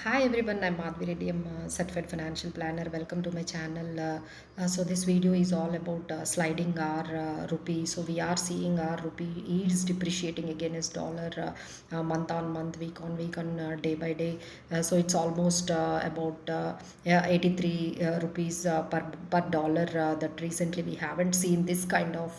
Hi everyone, I'm Madhavi Reddy. I'm a certified financial planner. Welcome to my channel. So this video is all about sliding our rupee. So we are seeing our rupee is depreciating against dollar month on month, week on week, and day by day. So it's almost about yeah, 83 rupees per dollar. That recently we haven't seen this kind of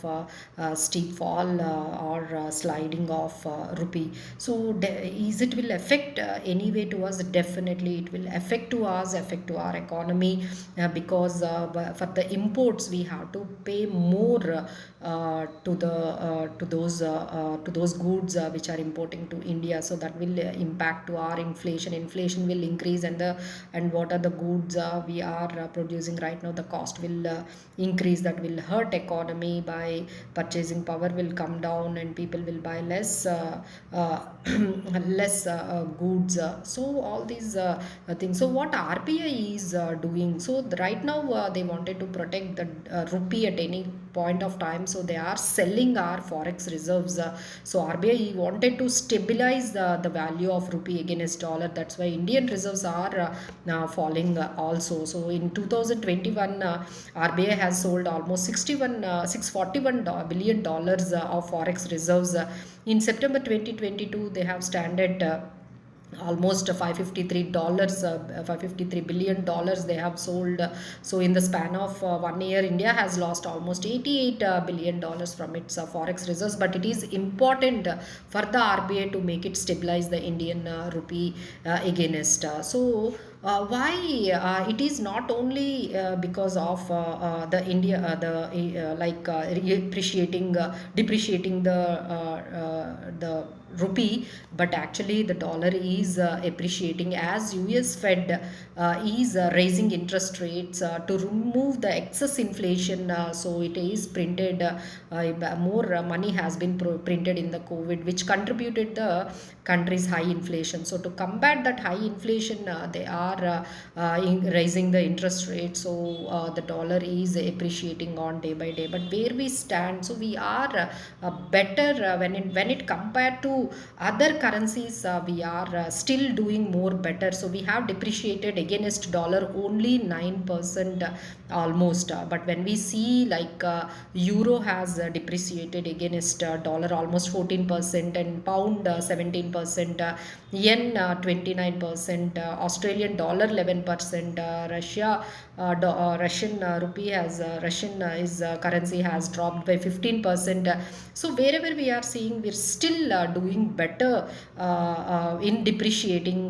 steep fall or sliding of rupee. So is it will affect anyway to us? Definitely it will affect to us, affect to our economy, because for the imports we have to pay more to those goods which are importing to India. So that will impact to our inflation will increase, and what are the goods we are producing right now, the cost will increase. That will hurt economy. By purchasing power will come down and people will buy less less goods. So all these things. So what RBI is doing, so right now they wanted to protect the rupee at any point of time, so they are selling our forex reserves. So RBI wanted to stabilize the value of rupee against dollar. That's why Indian reserves are now falling also. So in 2021 RBI has sold almost 641 billion dollars of forex reserves. In September 2022 they have standard almost $553 $553 billion dollars they have sold. So in the span of 1 year, India has lost almost 88 billion dollars from its forex reserves. But it is important for the RBI to make it stabilize the Indian rupee against. Why it is not only because of the India like depreciating the rupee, but actually the dollar is appreciating as US Fed is raising interest rates to remove the excess inflation. So it is printed more money has been printed in the COVID, which contributed the country's high inflation. So to combat that high inflation, they are raising the interest rate. So the dollar is appreciating on day by day. But where we stand, so we are better when it compared to other currencies. We are still doing more better. So we have depreciated against dollar only 9% almost. But when we see like euro has depreciated against dollar almost 14%, and pound 17%, yen 29%, Australian dollar 11%, Russian rupee has Russian is currency has dropped by 15%. So wherever we are seeing, we're still doing better in depreciating